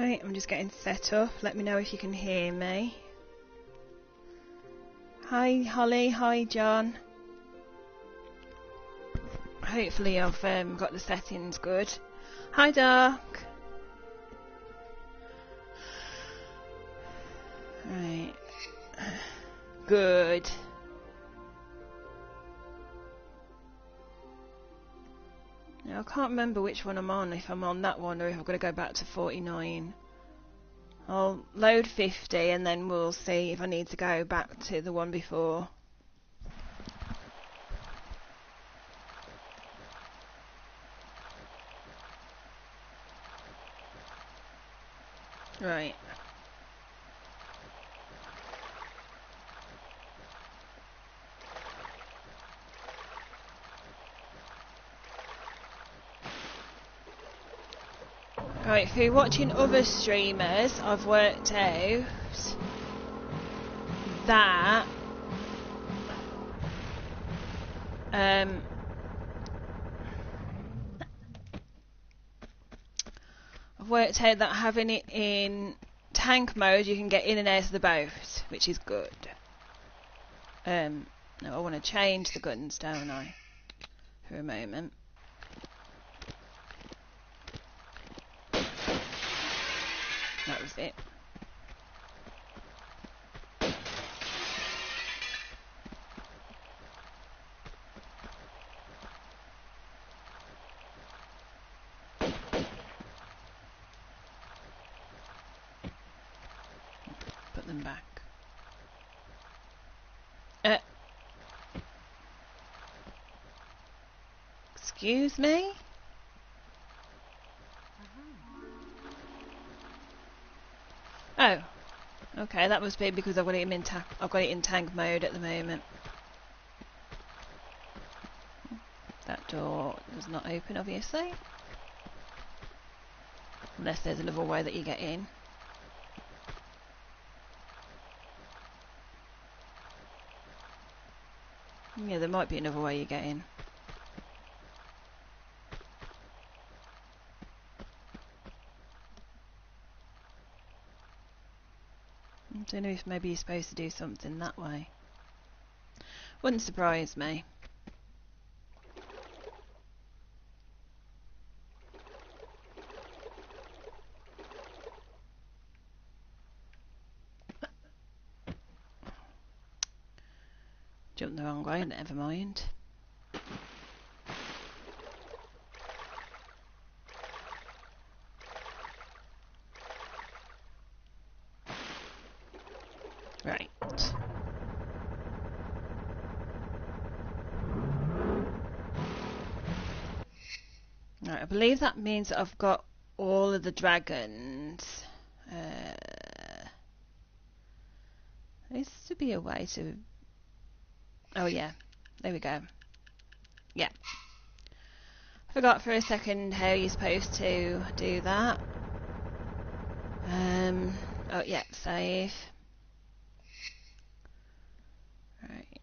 Right, I'm just getting set up. Let me know if you can hear me. Hi Holly, hi John. Hopefully I've got the settings good. Hi Dark. Right. Good. Now, I can't remember which one I'm on, if I'm on that one or if I've got to go back to 49. I'll load 50 and then we'll see if I need to go back to the one before. Right. Right, if you're watching other streamers, I've worked out that having it in tank mode, you can get in and out of the boat, which is good. Now I want to change the guns, don't I? For a moment. That was it. Put them back. Excuse me? Oh. Okay, that must be because I've got it in tank mode at the moment. That door does not open, obviously. Unless there's another way that you get in. Yeah, there might be another way you get in. I don't know if maybe you're supposed to do something that way. Wouldn't surprise me. Jumped the wrong way, never mind. Right. Right, I believe that means that I've got all of the dragons. There needs to be a way to... Oh yeah, there we go. Yeah. Forgot for a second how you're supposed to do that. Oh yeah, save. Right.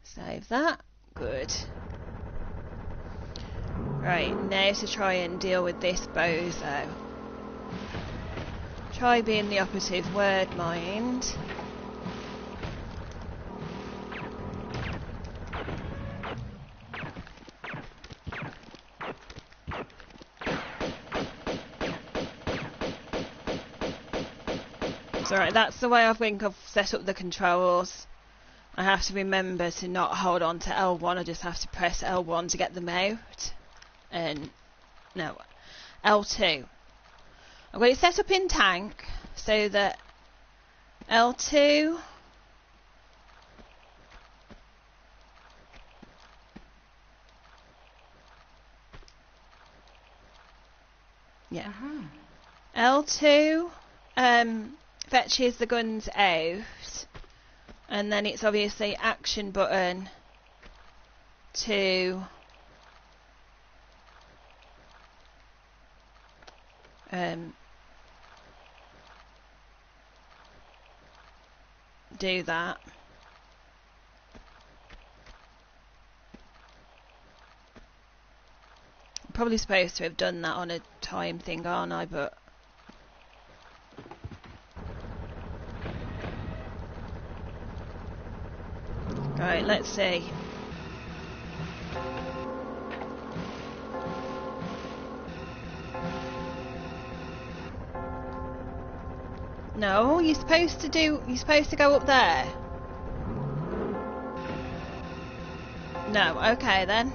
Save that. Good. Right, now to try and deal with this bozo. Try being the operative word, mind. It's alright, that's the way I think I've set up the controls. I have to remember to not hold on to L1, I just have to press L1 to get them out. And no, L2. I've got it set up in tank so that L2 yeah. L2 fetches the guns out, and then it's obviously action button to do that. I'm probably supposed to have done that on a time thing, aren't I? But Right, let's see. No, you're supposed to go up there. No, okay then.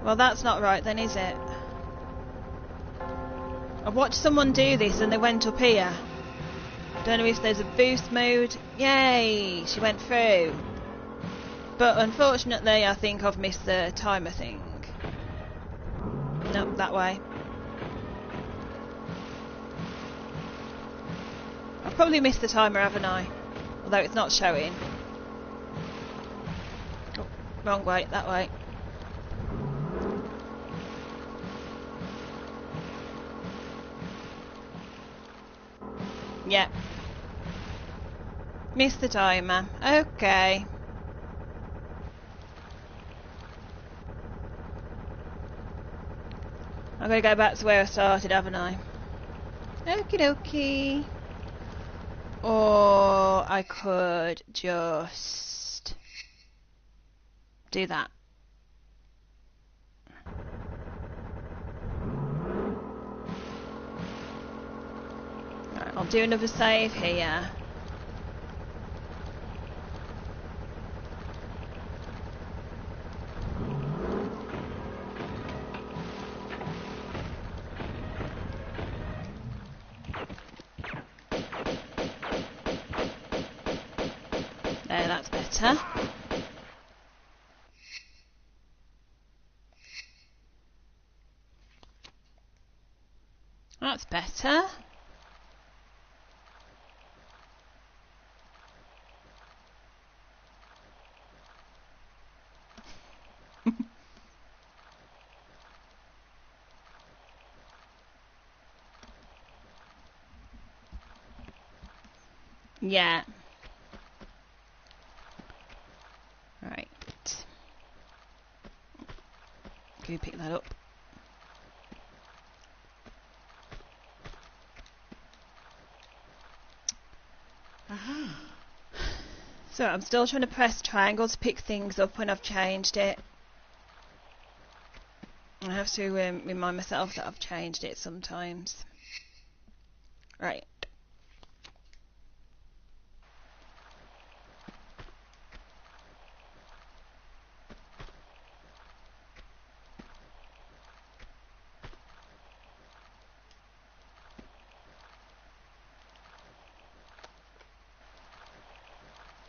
Well, that's not right then, is it? I watched someone do this and they went up here. Don't know if there's a boost mode. Yay! She went through. But unfortunately, I think I've missed the timer thing. Nope, that way. I've probably missed the timer, haven't I? Although it's not showing. Oh, wrong way, that way. Yep. Missed the timer. Okay. I'm gonna go back to where I started, haven't I? Okie dokie. Or I could just do that. Right, I'll do another save here. There, that's better. That's better. Yeah. Right. Can you pick that up? So I'm still trying to press triangle to pick things up when I've changed it. I have to remind myself that I've changed it sometimes. Right.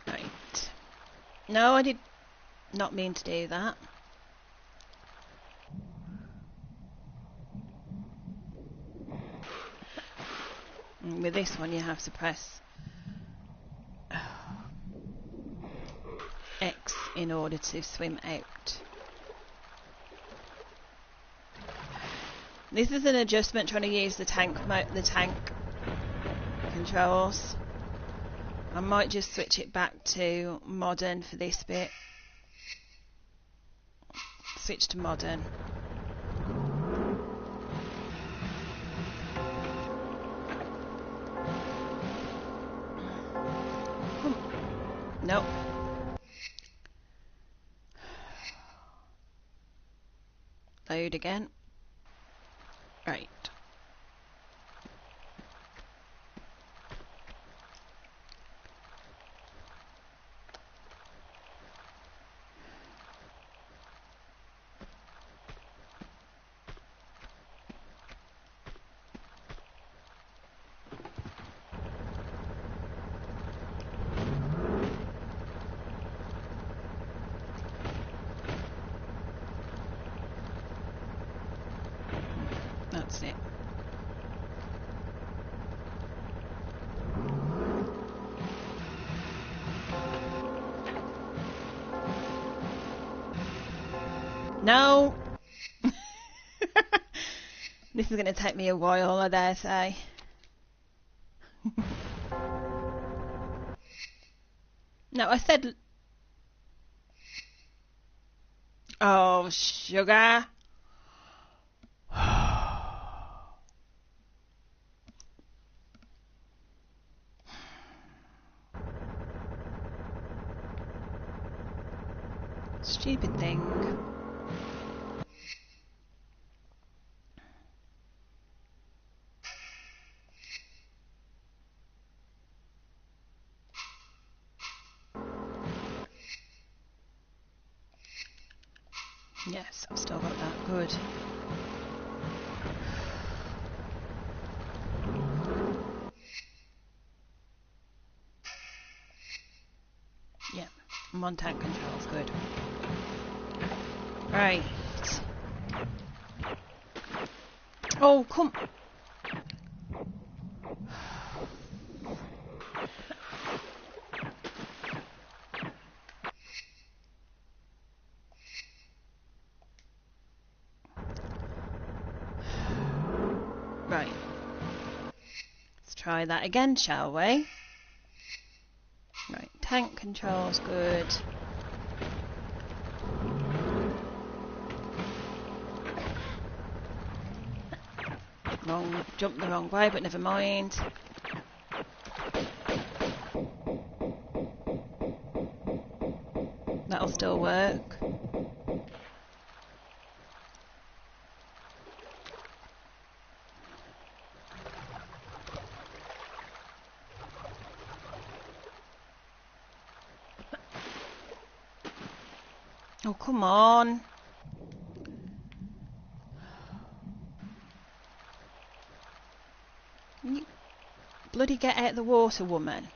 Right. No, I did not mean to do that. And with this one you have to press X in order to swim out. This is an adjustment trying to use the tank controls. I might just switch it back to modern for this bit. Switch to modern. Nope. Load again. Right. That's it. No! This is going to take me a while, I dare say. No, I said... Oh, sugar. Stupid thing. Yes, I've still got that. Good. Yeah, I'm on tank controls. Good. Right. Oh, come. Right. Let's try that again, shall we? Right, tank controls, good. Wrong, jumped the wrong way, but never mind. That'll still work. Oh, come on. You bloody get out of the water, woman.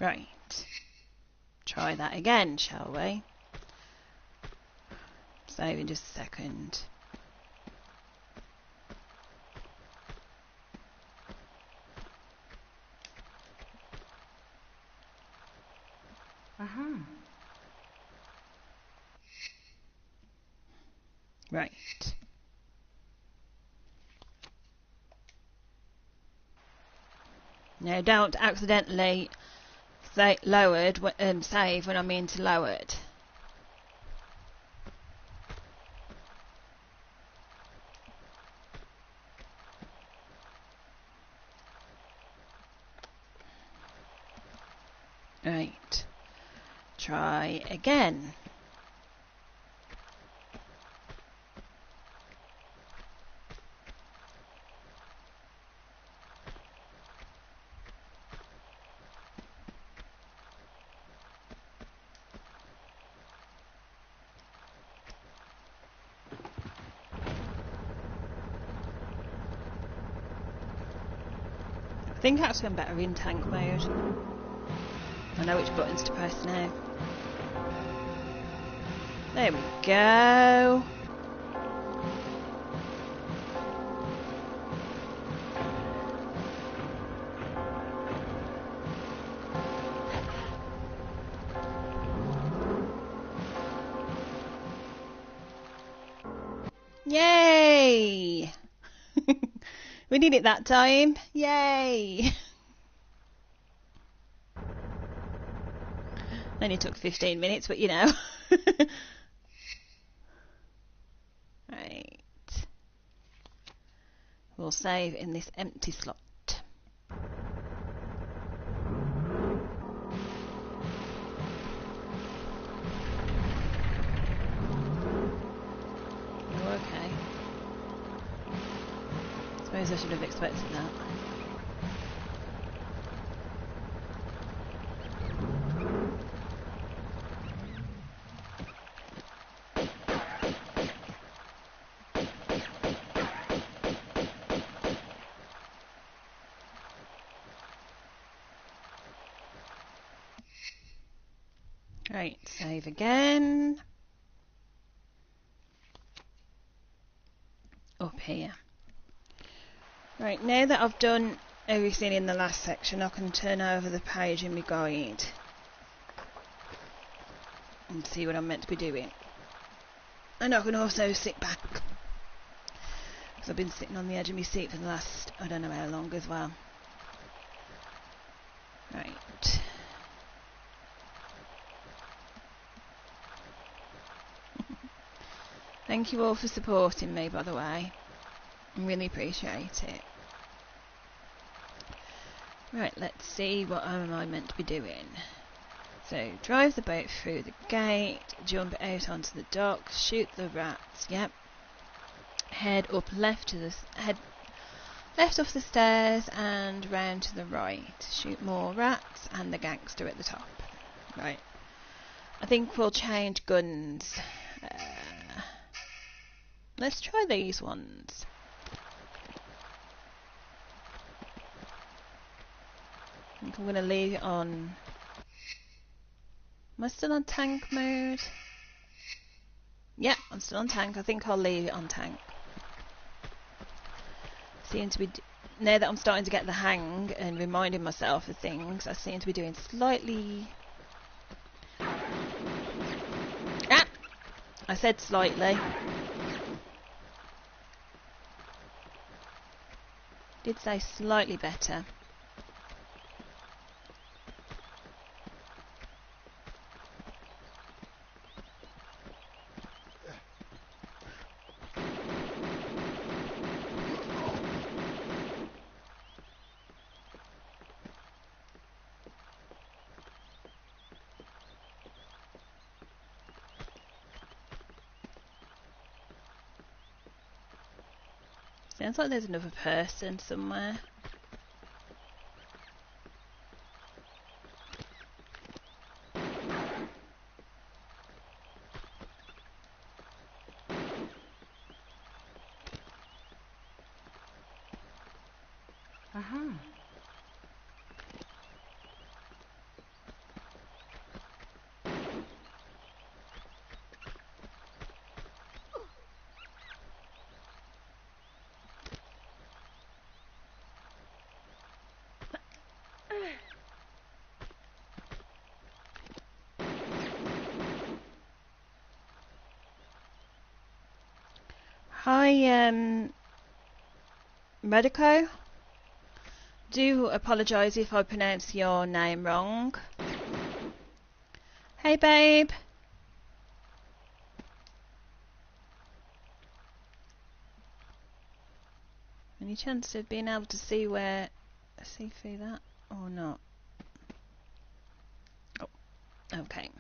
Right. Try that again, shall we? Save in just a second. Right. Now don't accidentally save when I mean to lowered. Right. Try again. I think actually I'm better in tank mode. I know which buttons to press now. There we go. Yay! We did it that time. Yay! Only took 15 minutes, but you know. Right. We'll save in this empty slot. Oh, okay. Suppose I should have expected that. Right, save again. Up here. Right, now that I've done everything in the last section, I can turn over the page in my guide and see what I'm meant to be doing. And I can also sit back, because I've been sitting on the edge of my seat for the last, I don't know how long as well. Right. Thank you all for supporting me, by the way. I really appreciate it. Right, let's see what am I meant to be doing. So, drive the boat through the gate, jump out onto the dock, shoot the rats, yep. Head left off the stairs and round to the right. Shoot more rats and the gangster at the top. Right. I think we'll change guns. Let's try these ones. I think I'm going to leave it on... Am I still on tank mode? Yeah, I'm still on tank. I think I'll leave it on tank. Seem to be... Now that I'm starting to get the hang and reminding myself of things, I seem to be doing slightly... Ah! I said slightly. Did say slightly better. Sounds like there's another person somewhere. Uh-huh. Hi, Medico. Do apologise if I pronounce your name wrong. Hey, babe. Any chance of being able to see through that or not? Oh, okay.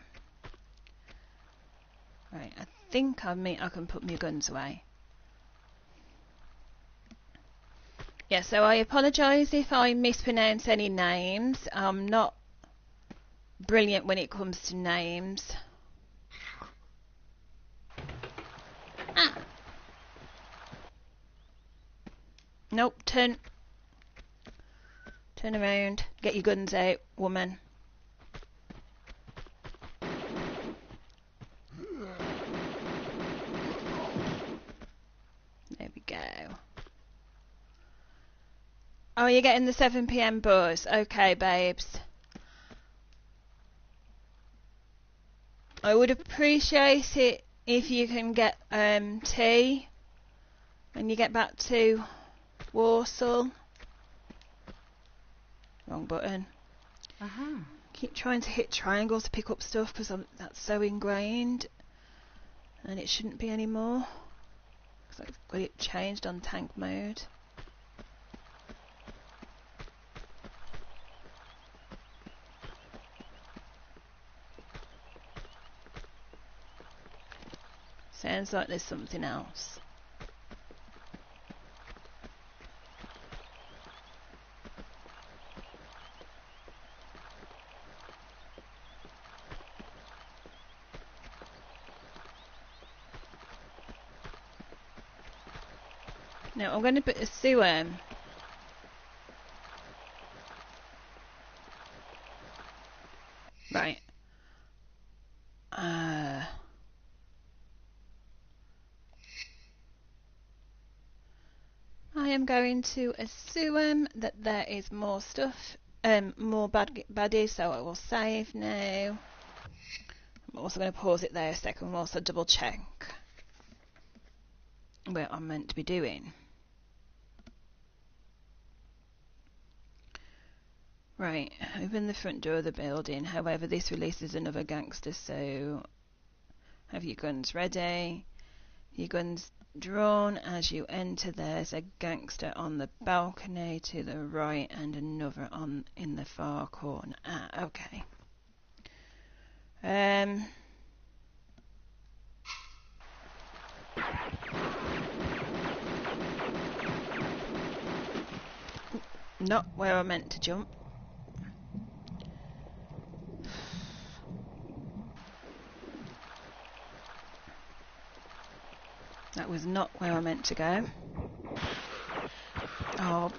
Right, I think I can put my guns away. Yeah, so I apologise if I mispronounce any names. I'm not brilliant when it comes to names. Ah! Nope, turn around. Get your guns out, woman. There we go. Oh, you're getting the 7 PM bus. Okay, babes. I would appreciate it if you can get tea when you get back to Warsaw. Wrong button. Uh-huh. Keep trying to hit triangle to pick up stuff because that's so ingrained, and it shouldn't be anymore. Because I've got it changed on tank mode. Sounds like there's something else. Now I'm going to put a sewer. Right. I am going to assume that there is more stuff, more baddies, so I will save now. I'm also going to pause it there a second and also double check what I'm meant to be doing. Right, open the front door of the building. However, this releases another gangster, so have your guns ready. Your guns drawn as you enter. There's a gangster on the balcony to the right and another on in the far corner. Ah, okay. Not where I meant to jump. That was not where I meant to go. Oh.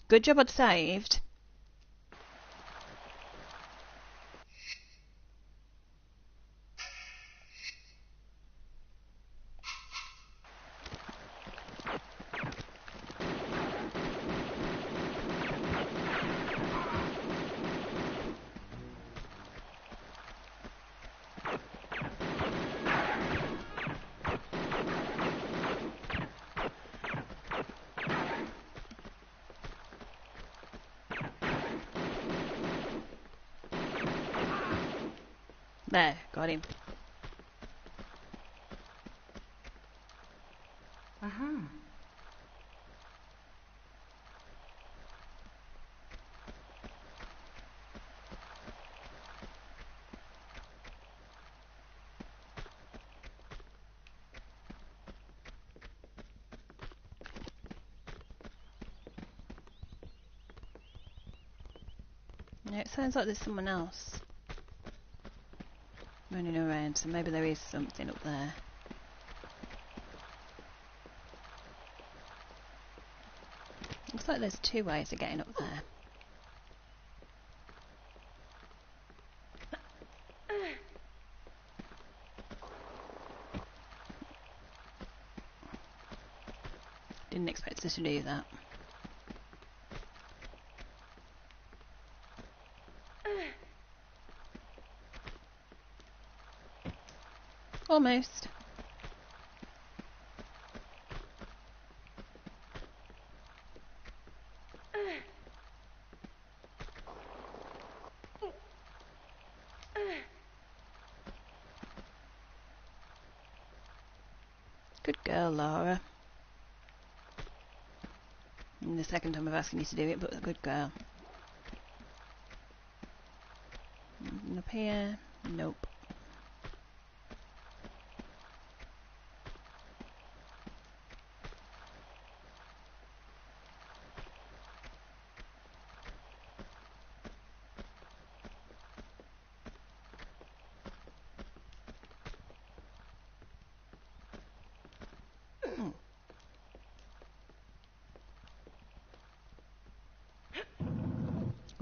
Good job I'd saved. There, got him. Uh-huh. No, it sounds like there's someone else running around, so maybe there is something up there. Looks like there's two ways of getting up there. Didn't expect us to do that. Almost. Good girl, Laura. And the second time I'm asking you to do it, but a good girl. And up here, nope.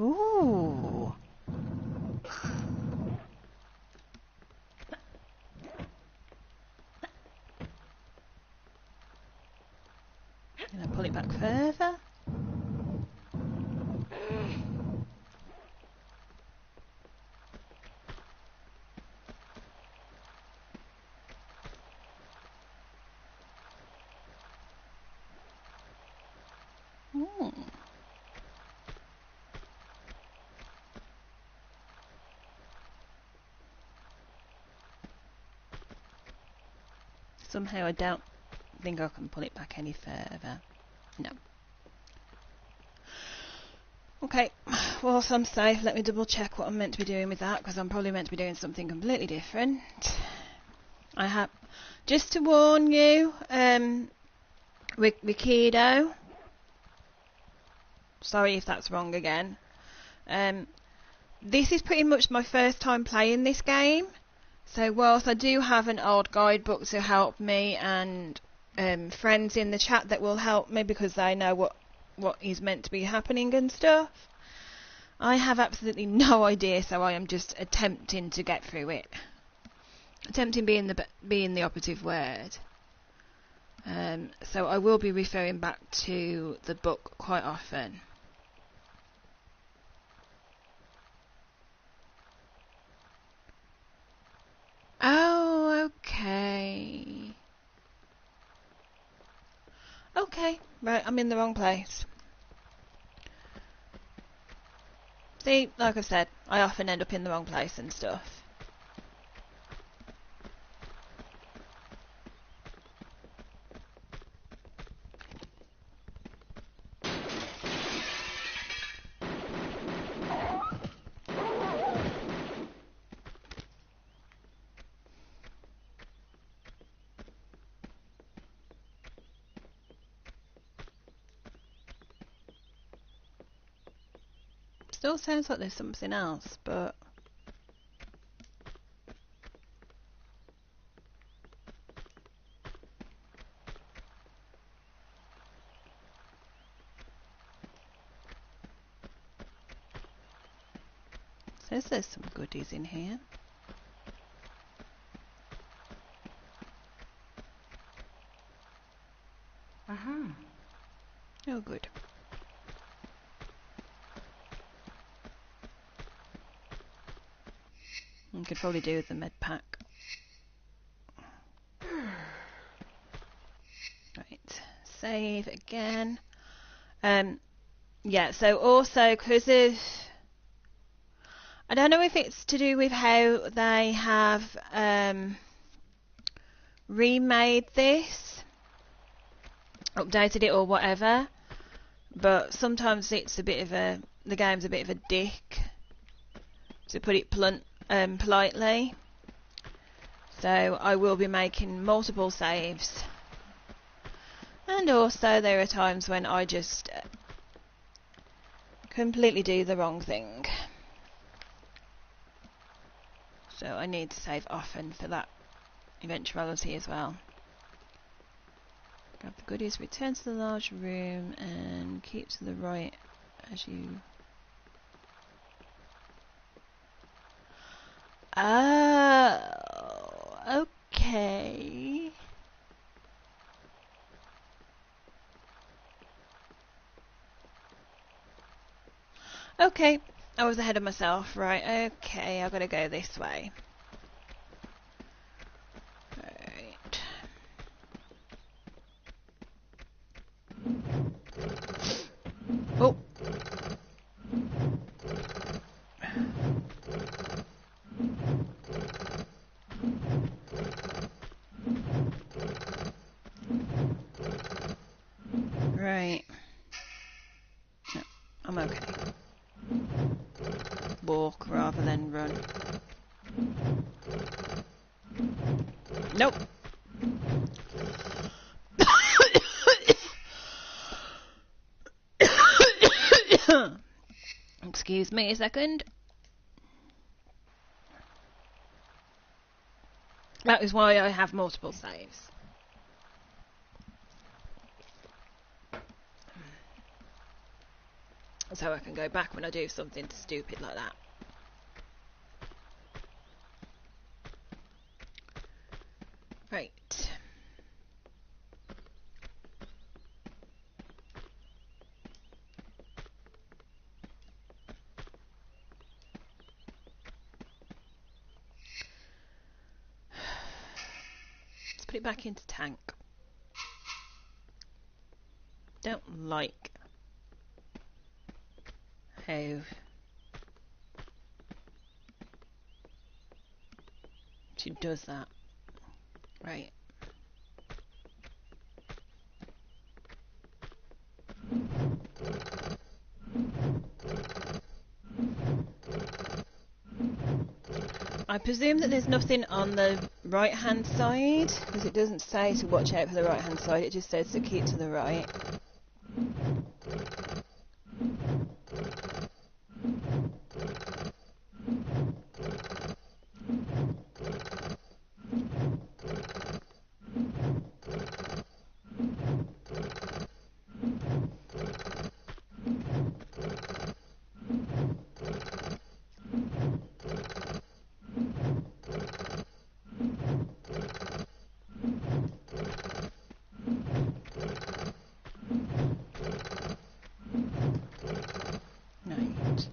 Ooh. Can I pull it back further? Ooh. Somehow I don't think I can pull it back any further. No. Okay, whilst I'm safe, let me double check what I'm meant to be doing with that, because I'm probably meant to be doing something completely different. I have, just to warn you, Wikido, sorry if that's wrong again, this is pretty much my first time playing this game, so whilst I do have an old guidebook to help me and friends in the chat that will help me because they know what is meant to be happening and stuff, I have absolutely no idea, so I am just attempting to get through it. Attempting being the operative word. So I will be referring back to the book quite often. Oh, okay. Okay, right, I'm in the wrong place. See, like I said, I often end up in the wrong place and stuff. Still sounds like there's something else, but... says there's some goodies in here. Uh-huh. Oh, good. I could probably do with the med pack. Right, save again. Yeah, so also because of... I don't know if it's to do with how they have remade this, updated it or whatever, but sometimes it's a bit of a... the game's a bit of a dick, to put it politely. So I will be making multiple saves. And also there are times when I just completely do the wrong thing. So I need to save often for that eventuality as well. Grab the goodies, return to the large room and keep to the right as you... Oh, okay. Okay, I was ahead of myself. Right, okay, I've got to go this way. Right. Oh. Right. No, I'm okay. Walk rather than run. Nope. Excuse me a second. That is why I have multiple saves. So I can go back when I do something stupid like that. Right. Let's put it back into tank. Don't like how she does that. Right. I presume that there's nothing on the right hand side, because it doesn't say to watch out for the right hand side, it just says to keep to the right. Right.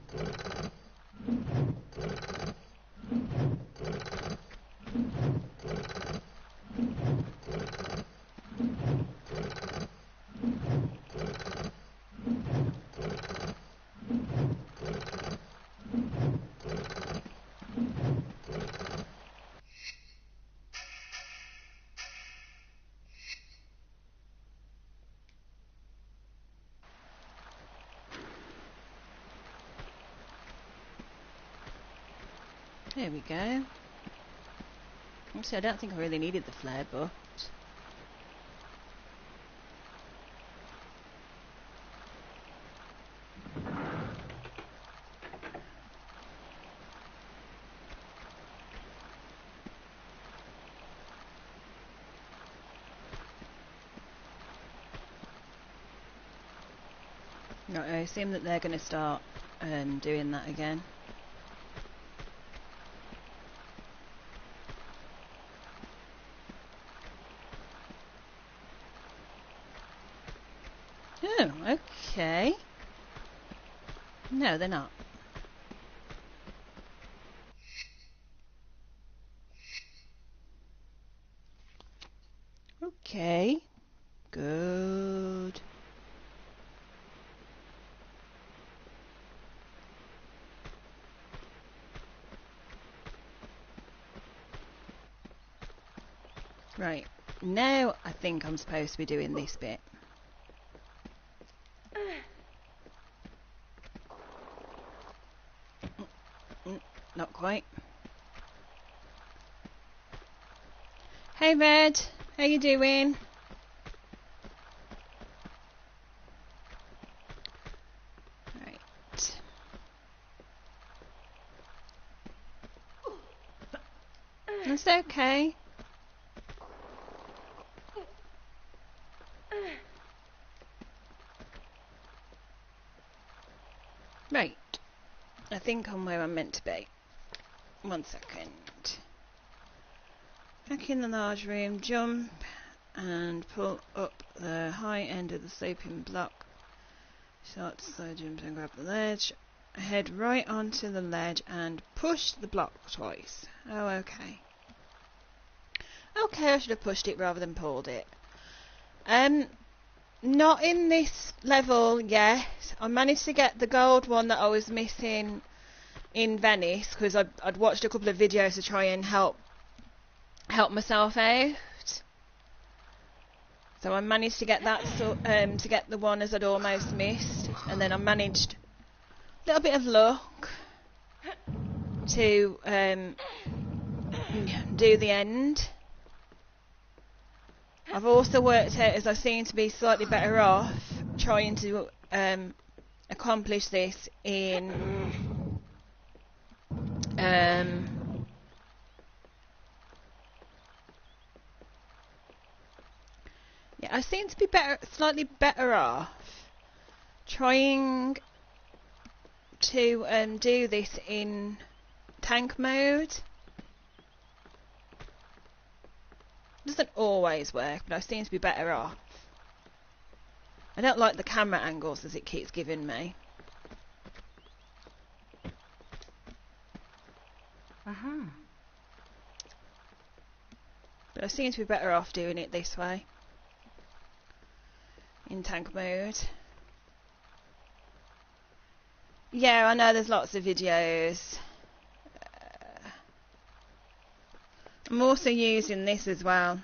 There we go. Actually, I don't think I really needed the flare, but... Right, I assume that they're going to start doing that again. Oh, okay. No, they're not. Okay. Good. Right. Now I think I'm supposed to be doing this bit. Not quite. Hey Red, how you doing? Right. That's okay. Right. I think I'm where I'm meant to be. 1 second. Back in the large room, jump and pull up the high end of the sloping block. Start to slow jump and grab the ledge. Head right onto the ledge and push the block twice. Oh, okay. Okay, I should have pushed it rather than pulled it. Not in this level yet. I managed to get the gold one that I was missing in Venice because I'd watched a couple of videos to try and help myself out. So I managed to get that to get the one as I'd almost missed, and then I managed a little bit of luck to do the end. I've also worked out as I seem to be slightly better off trying to accomplish this in yeah, I seem to be slightly better off trying to do this in tank mode. Doesn't always work, but I seem to be better off. I don't like the camera angles as it keeps giving me. But I seem to be better off doing it this way. In tank mode. Yeah, I know there's lots of videos. I'm also using this as well.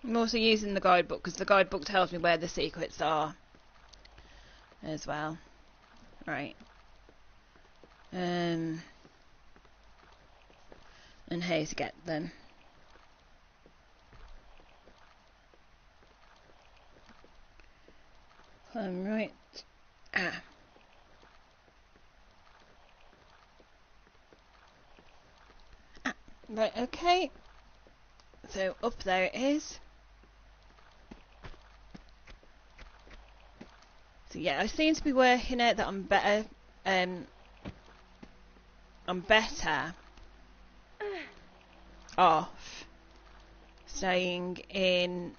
I'm also using the guidebook because the guidebook tells me where the secrets are as well. Right. And how to get them. Right. Right, okay. So up there it is. So yeah, I seem to be working out that I'm better off staying in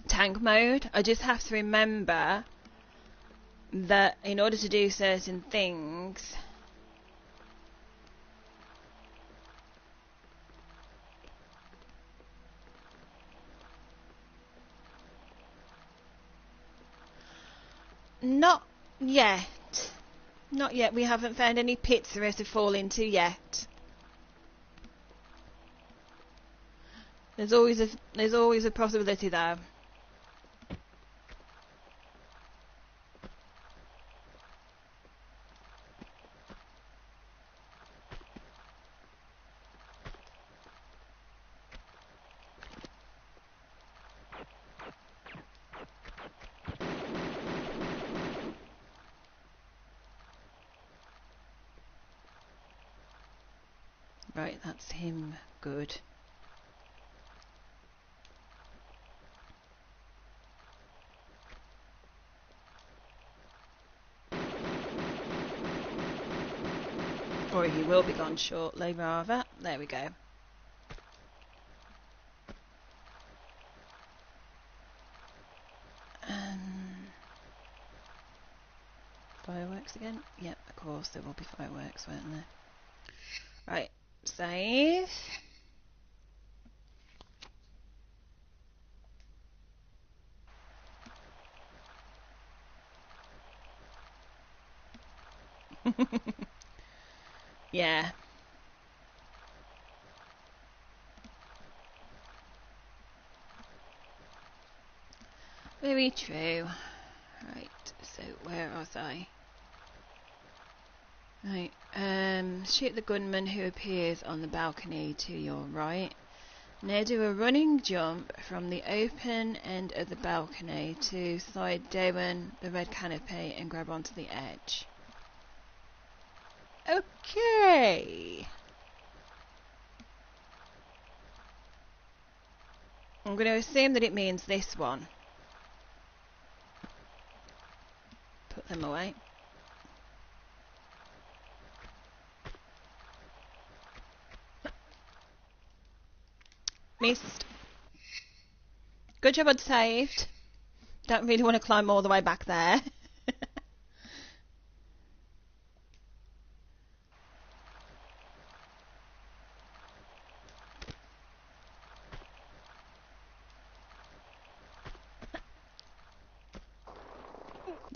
tank mode. I just have to remember that in order to do certain things, not yet. Not yet. We haven't found any pits for us to fall into yet. There's always a possibility though. Right, that's him. Good. Or he will be gone shortly, rather. There we go. Fireworks again? Yep, of course there will be fireworks, won't there? Right, save. Yeah. Very true. Right, so where was I? Right, shoot the gunman who appears on the balcony to your right. Now do a running jump from the open end of the balcony to slide down the red canopy and grab onto the edge. Okay. I'm going to assume that it means this one. Put them away. Missed. Good job I'd saved. Don't really want to climb all the way back there.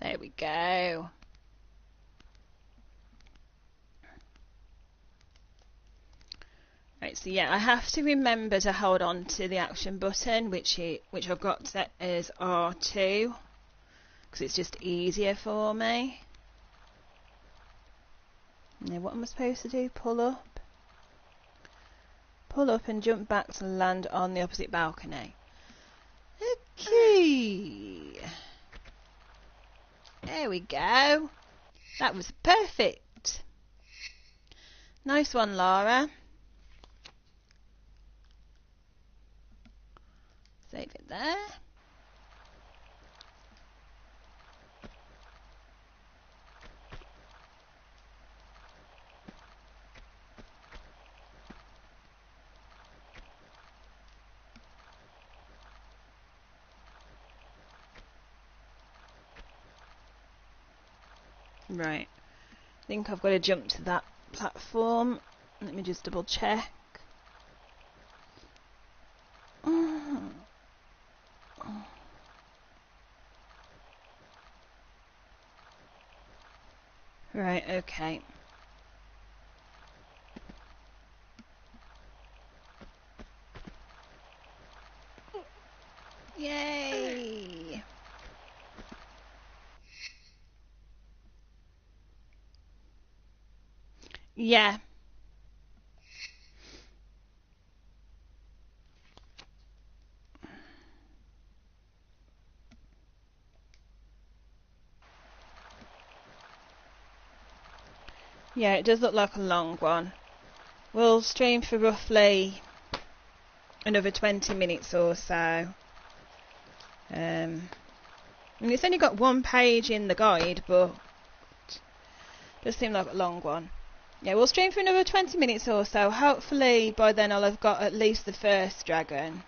There we go. Right, so yeah, I have to remember to hold on to the action button, which I've got set as R2, because it's just easier for me. Now, what am I supposed to do? Pull up? Pull up and jump back to land on the opposite balcony. Okay. There we go. That was perfect. Nice one, Laura. Save it there. Right. I think I've got to jump to that platform. Let me just double check. Right, okay. Yay! Yeah. Yeah, it does look like a long one. We'll stream for roughly another 20 minutes or so. And it's only got one page in the guide, but it does seem like a long one. Yeah, we'll stream for another 20 minutes or so. Hopefully by then I'll have got at least the first dragon.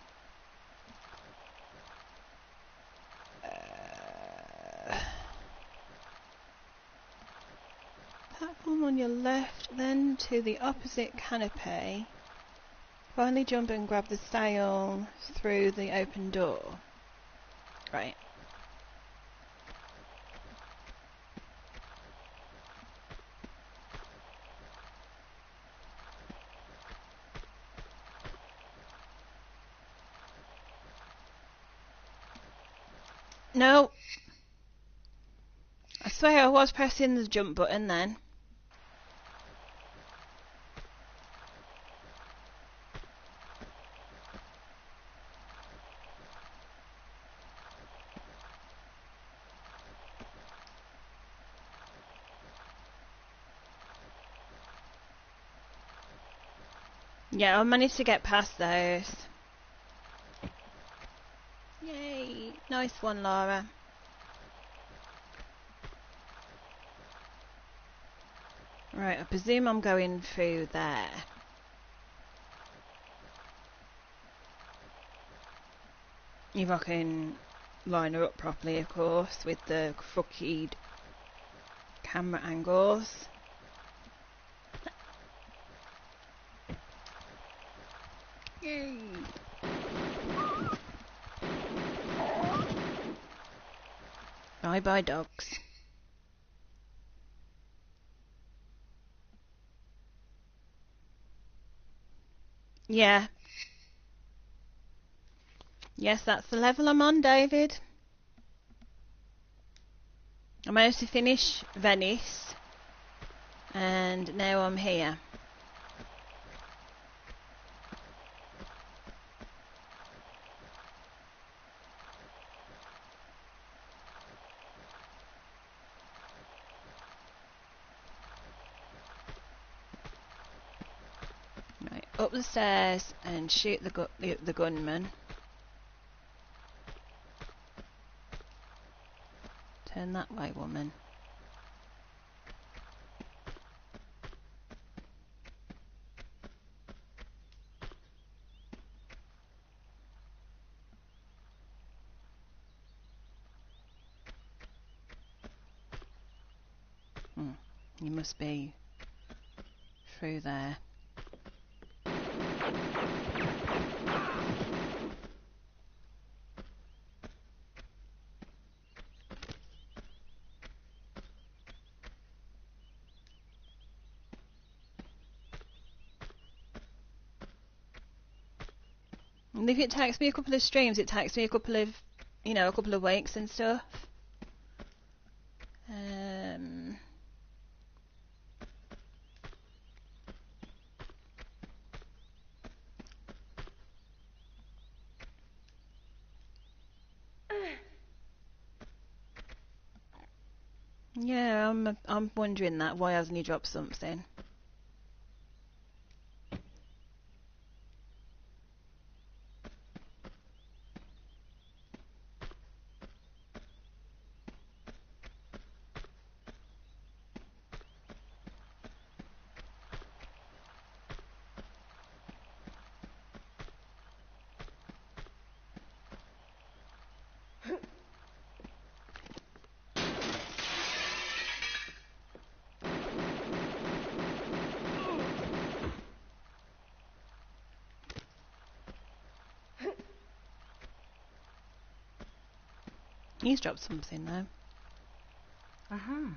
Platform on your left, then to the opposite canopy. Finally jump and grab the sail through the open door. Right. No. I swear I was pressing the jump button then. Yeah, I managed to get past those. Yay! Nice one, Laura. Right, I presume I'm going through there. If I can line her up properly, of course, with the crooked camera angles. Yay! Bye bye, dogs. Yeah. Yes, that's the level I'm on, David. I managed to finish Venice, and now I'm here. Right, up the stairs and shoot the gunman. Turn that way, woman. You must be through there. And if it takes me a couple of streams, it takes me a couple of weeks and stuff. Yeah, I'm wondering that. Why hasn't he dropped something? He's dropped something though. Uh-huh.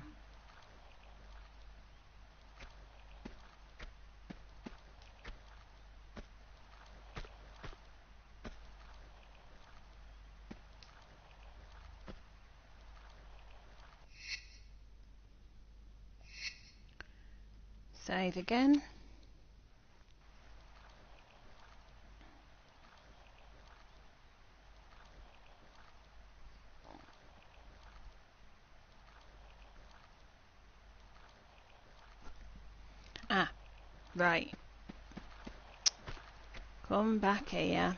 Save again. Ah, right. Come back here.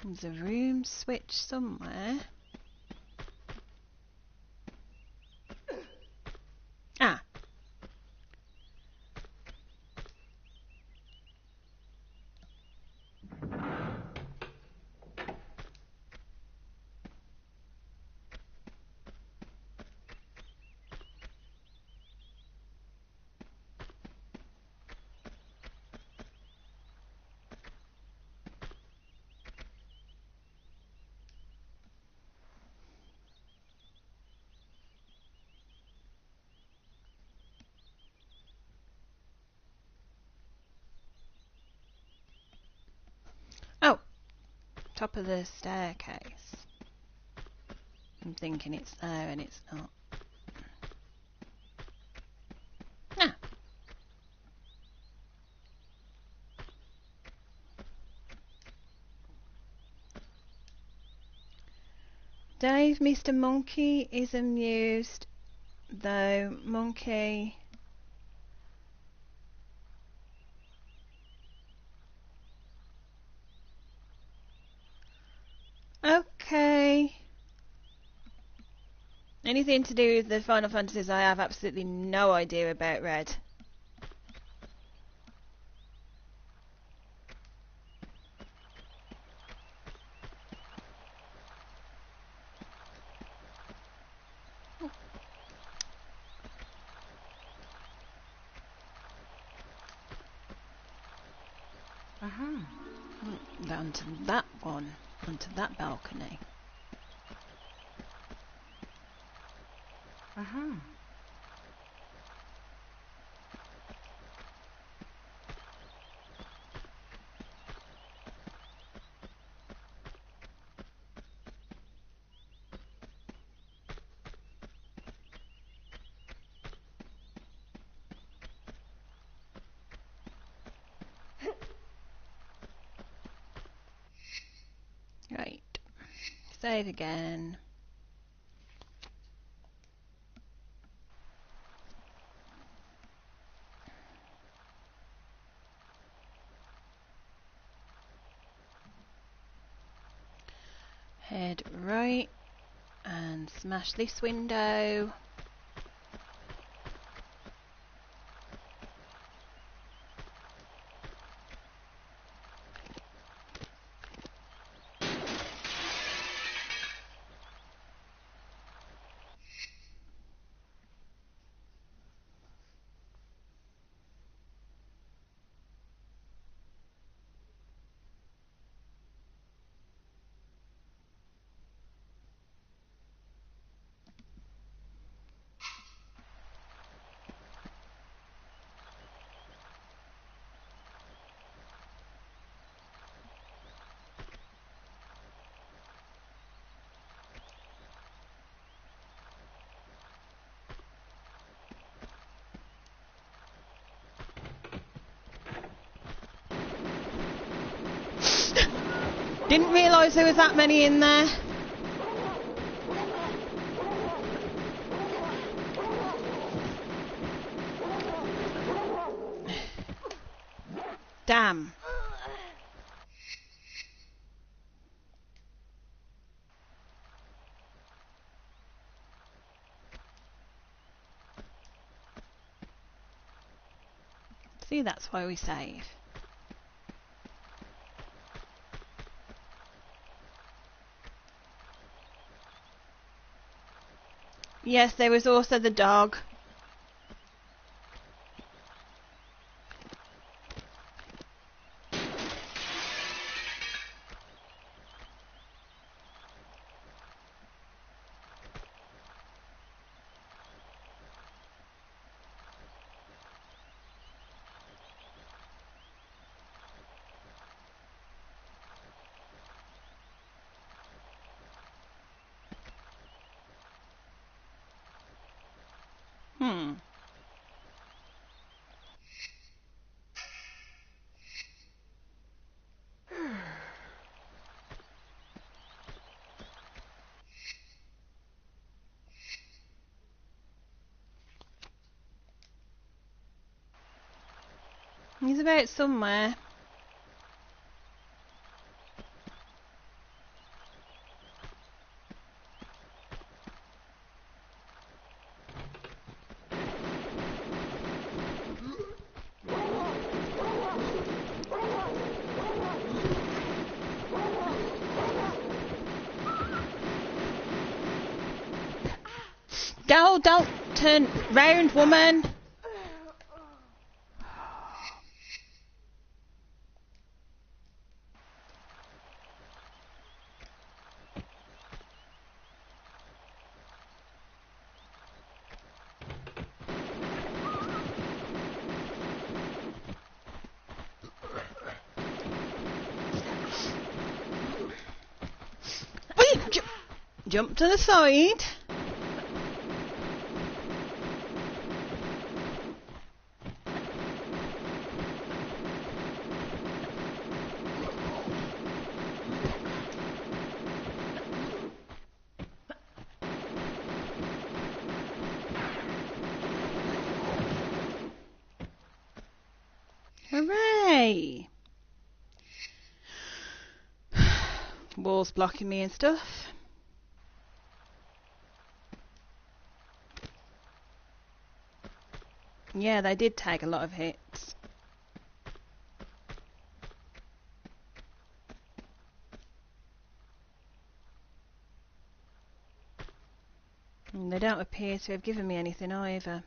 There's a room switch somewhere. Ah. Oh, top of the staircase. I'm thinking it's there and it's not. Dave, Mr. Monkey is amused, though Monkey... Okay. Anything to do with the Final Fantasies, I have absolutely no idea about Red. Onto that one, onto that balcony. Right. Save again. Head right and smash this window. Didn't realise there was that many in there. Damn. See, that's why we save. Yes, there was also the dog. He's about somewhere. Don't turn round, woman. Wait, jump to the side. Hooray! Walls blocking me and stuff. Yeah, they did take a lot of hits. And they don't appear to have given me anything either.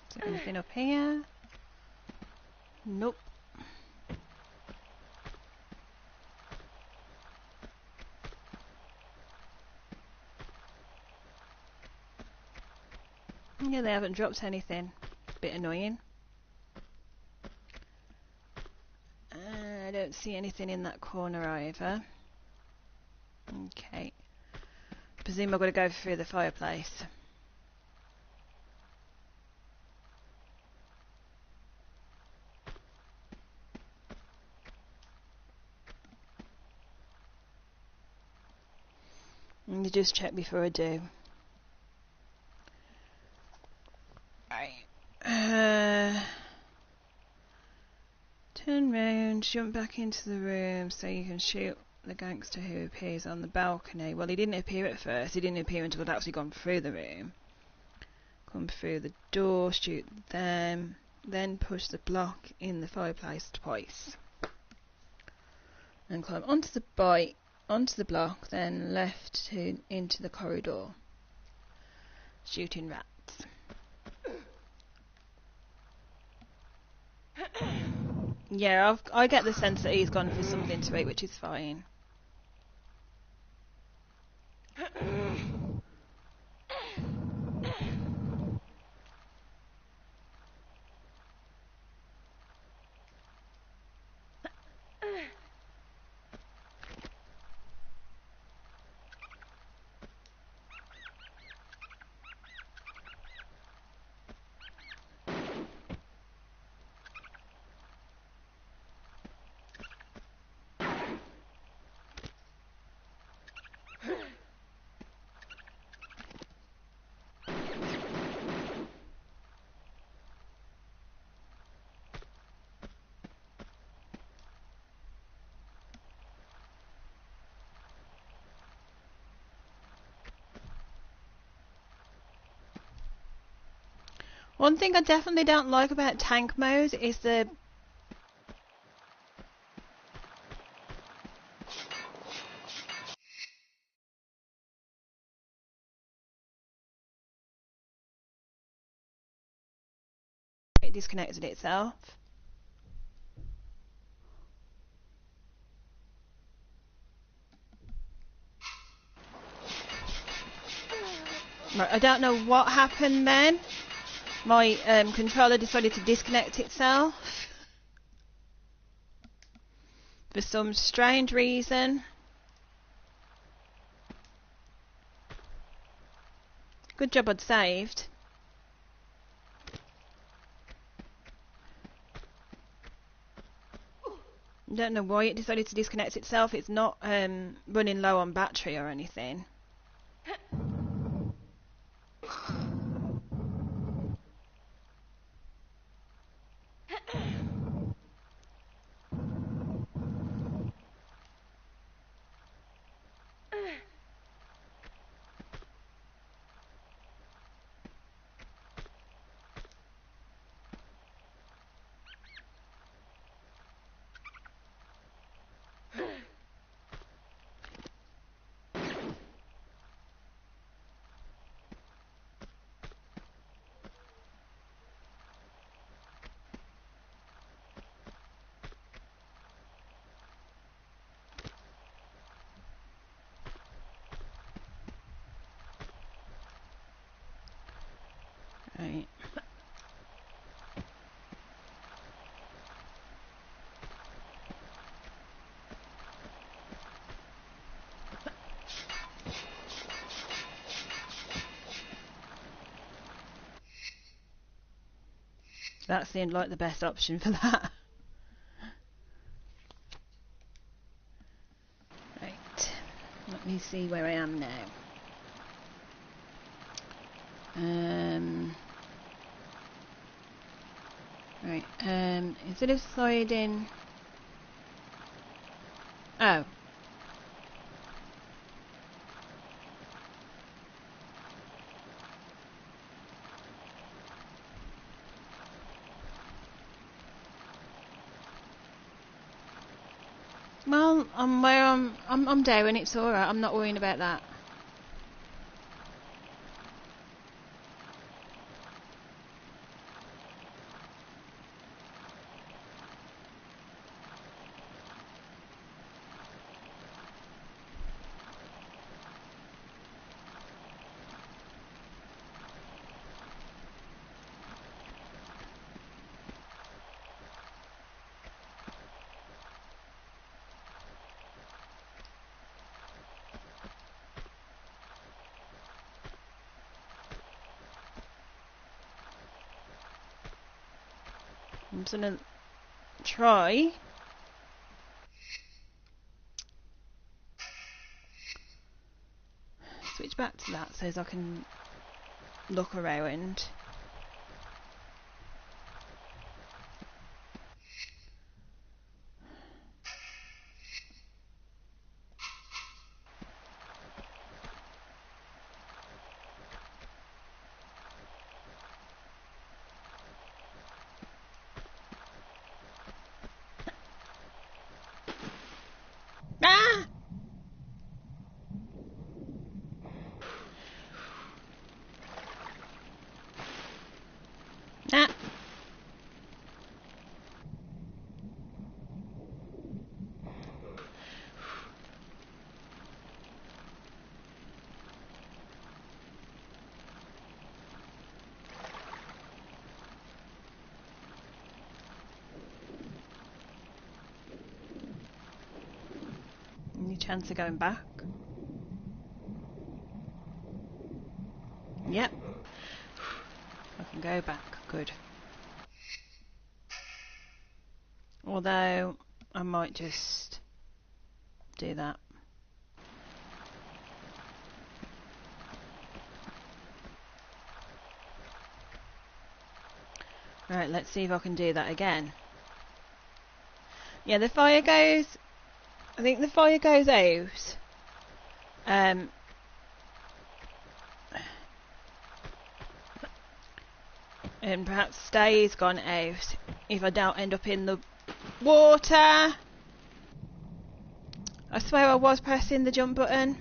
Is there anything up here? Nope. Yeah, they haven't dropped anything. Bit annoying. I don't see anything in that corner either. Okay. Presume I've got to go through the fireplace. Let me just check before I do. Right. Turn round, jump back into the room so you can shoot the gangster who appears on the balcony. Well, he didn't appear at first. He didn't appear until I'd actually gone through the room. Come through the door, shoot them, then push the block in the fireplace twice. And climb onto the block, then left into the corridor. Shooting rats. Yeah, I get the sense that he's gone for something to eat, which is fine. One thing I definitely don't like about tank mode is the it disconnected itself. Right, I don't know what happened then. My controller decided to disconnect itself for some strange reason. Good job I'd saved. I don't know why it decided to disconnect itself. It's not running low on battery or anything. That seemed like the best option for that. Right, let me see where I am now. Right, instead of sliding... Oh. Well, I'm down. It's alright. I'm not worrying about that. I'm just gonna try. Switch back to that so as I can look around. Ah! Ah! Any chance of going back? Yep. I can go back. Good. Although, I might just do that. Right, let's see if I can do that again. Yeah, the fire goes... I think the fire goes out. And perhaps stays gone out if I don't end up in the water. I swear I was pressing the jump button.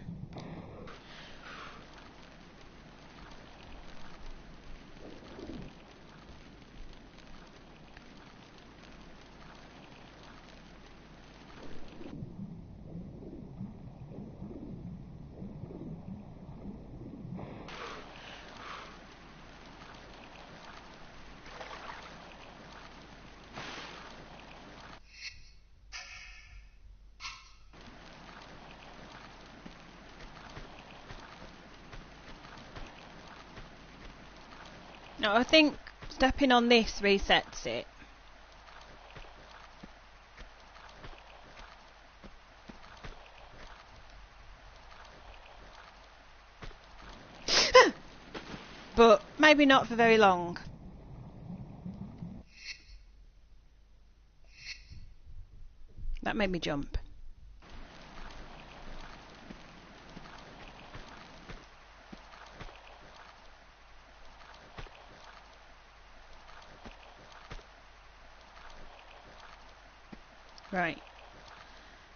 No, I think stepping on this resets it. But maybe not for very long. That made me jump. Right.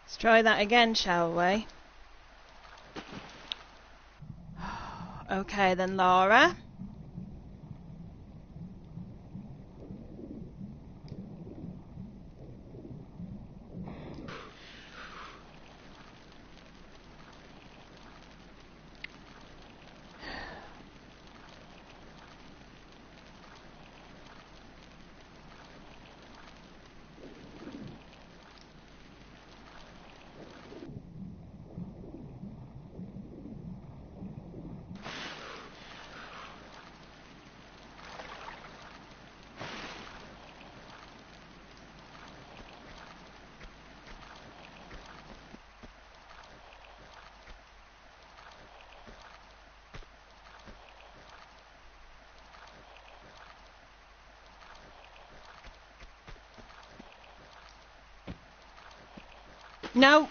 Let's try that again, shall we? Okay then, Laura. No.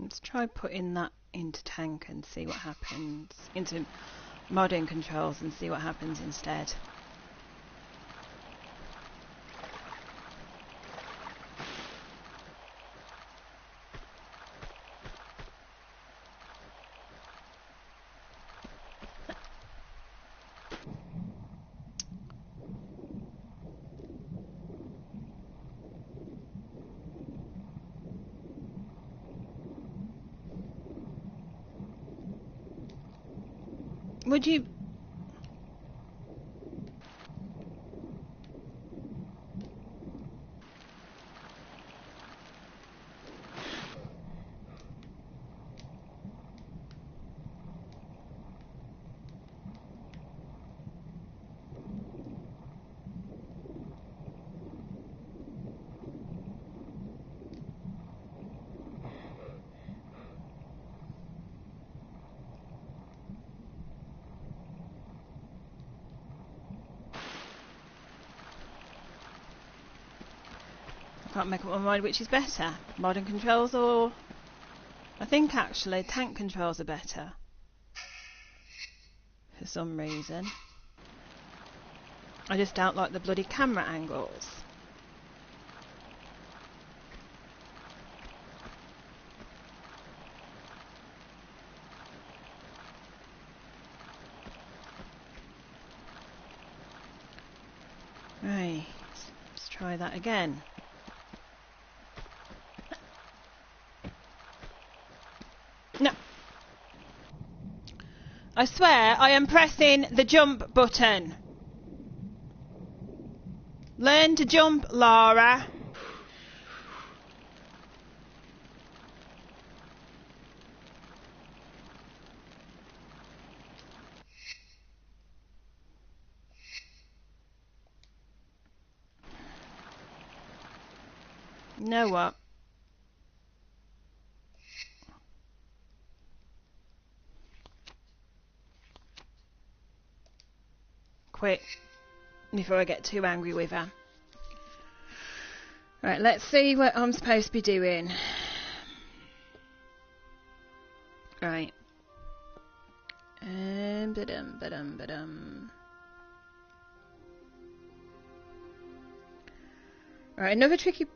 Let's try putting that into tank and see what happens. Into modern controls and see what happens instead. Would you... Can't make up my mind which is better, modern controls or... I think actually tank controls are better. For some reason. I just don't like the bloody camera angles. Right, let's try that again. No. I swear I am pressing the jump button. Learn to jump, Laura. You know what? Quit before I get too angry with her. Right, let's see what I'm supposed to be doing. Right. Ba-dum. Right, another tricky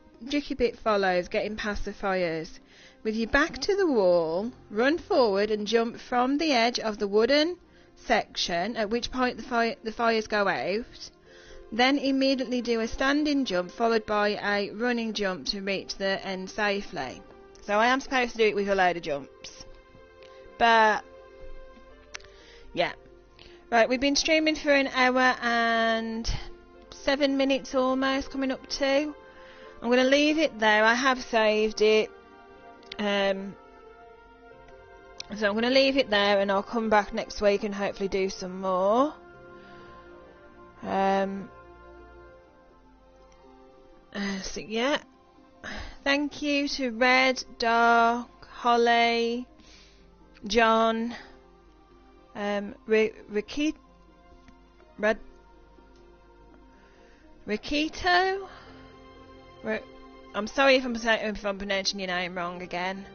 bit follows, getting past the fires. With your back to the wall, run forward and jump from the edge of the wooden section, at which point the fires go out. Then immediately do a standing jump followed by a running jump to reach the end safely. So I am supposed to do it with a load of jumps. But, yeah. Right, we've been streaming for an hour and 7 minutes almost, coming up to. I'm going to leave it there. I have saved it. So I'm going to leave it there and I'll come back next week and hopefully do some more. So yeah. Thank you to Red, Dark, Holly, John, Rikito? I'm sorry if I'm pronouncing your name wrong again.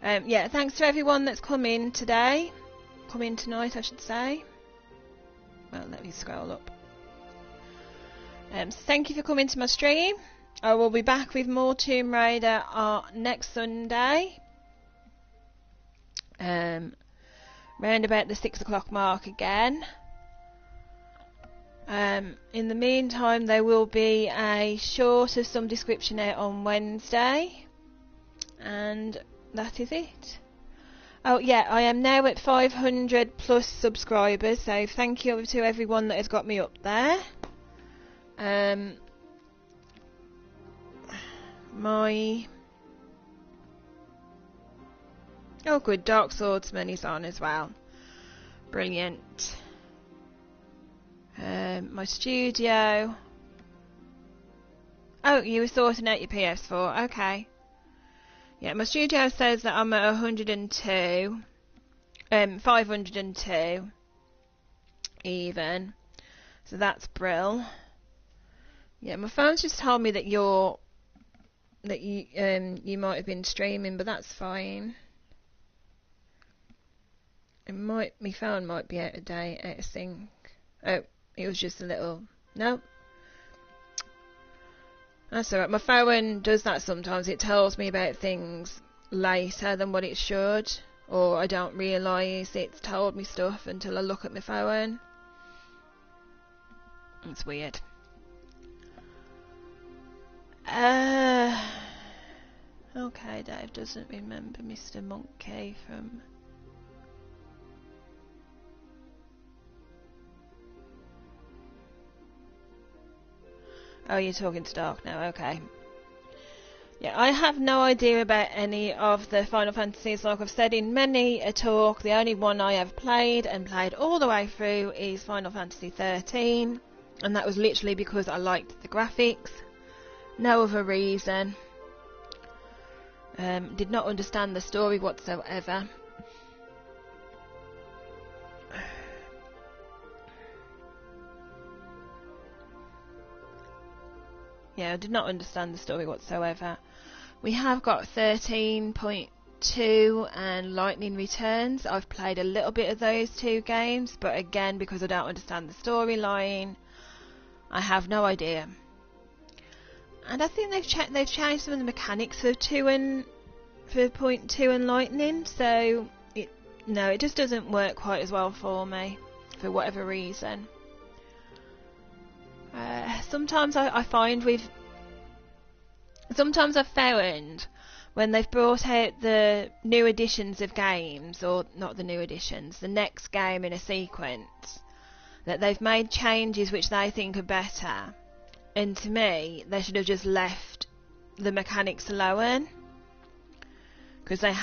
Yeah, thanks to everyone that's come in today. Come in tonight, I should say. Well, let me scroll up. So thank you for coming to my stream. I will be back with more Tomb Raider next Sunday. Round about the 6 o'clock mark again. In the meantime, there will be a short of some description out on Wednesday. And that is it. Oh yeah, I am now at 500 plus subscribers, so thank you to everyone that has got me up there. Oh good, Dark Swordsman is on as well. Brilliant. My studio. Oh, you were sorting out your PS4. Okay. Yeah, my studio says that I'm at 102. 502 even. So that's brill. Yeah, my phone's just told me that you might have been streaming, but that's fine. My phone might be out of date, out of sync. Oh, it was just a little. No. That's alright. My phone does that sometimes. It tells me about things later than what it should, or I don't realise it's told me stuff until I look at my phone. It's weird. Okay, Dave doesn't remember Mr. Monkey from... Oh, you're talking to Dark now, okay. Yeah, I have no idea about any of the Final Fantasies. Like I've said in many a talk, the only one I have played and played all the way through is Final Fantasy 13, and that was literally because I liked the graphics. No other reason. Did not understand the story whatsoever. Yeah, I did not understand the story whatsoever. We have got 13.2 and Lightning Returns. I've played a little bit of those two games, but again, because I don't understand the storyline, I have no idea. And I think they've changed some of the mechanics for 0.2 and Lightning, so it just doesn't work quite as well for me, for whatever reason. Sometimes I've found when they've brought out the new editions of games, or not the new editions, the next game in a sequence, that they've made changes which they think are better, and to me they should have just left the mechanics alone, because they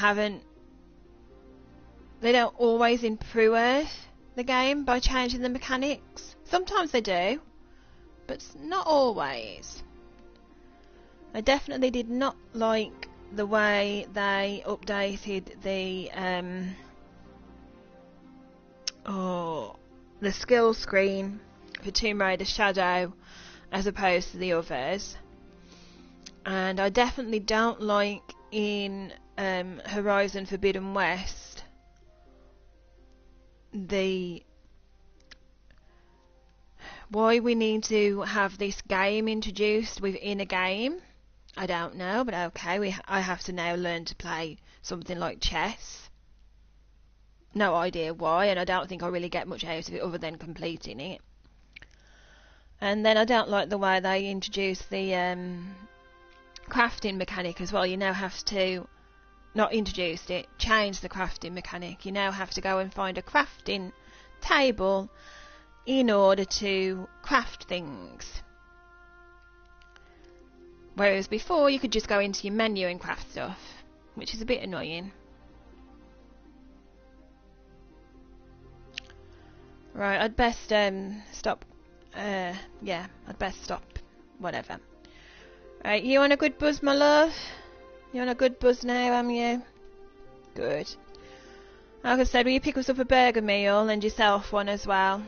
don't always improve the game by changing the mechanics. Sometimes they do, but not always. I definitely did not like the way they updated the skill screen for Tomb Raider Shadow as opposed to the others. And I definitely don't like in Horizon Forbidden West why we need to have this game introduced within a game. I don't know, but okay, I have to now learn to play something like chess. No idea why, and I don't think I really get much out of it other than completing it. And then I don't like the way they introduce the crafting mechanic as well. You now have to, not introduced it, change the crafting mechanic. You now have to go and find a crafting table in order to craft things. Whereas before you could just go into your menu and craft stuff, which is a bit annoying. Right, I'd best stop. I'd best stop. Whatever. Right, you on a good buzz, my love? You on a good buzz now, am you? Good. Like I said, will you pick us up a burger meal and yourself one as well?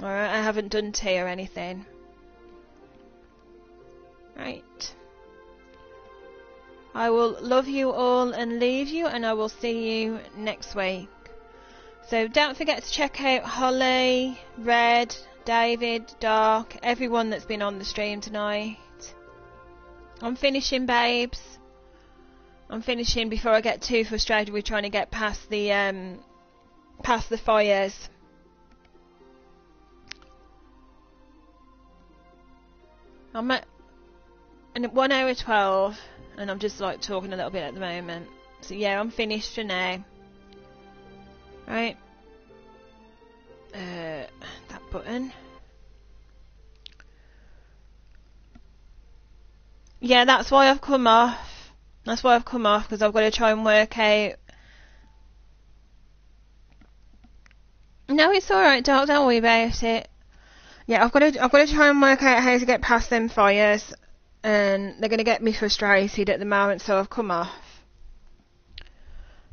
Alright, I haven't done tea or anything. Right. I will love you all and leave you, and I will see you next week. So don't forget to check out Holly, Red, David, Dark, everyone that's been on the stream tonight. I'm finishing, babes. I'm finishing before I get too frustrated with trying to get past the fires. I'm at 1 hour 12, and I'm just like talking a little bit at the moment. So yeah, I'm finished for now. Right. That button. Yeah, that's why I've come off. That's why I've come off, because I've got to try and work out. No, it's alright, don't worry about it. Yeah, I've got to try and work out how to get past them fires, and they're going to get me frustrated at the moment, so I've come off.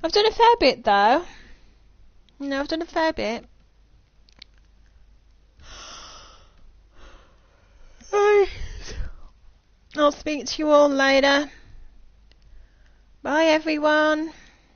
I've done a fair bit though. No, I've done a fair bit. I'll speak to you all later. Bye everyone.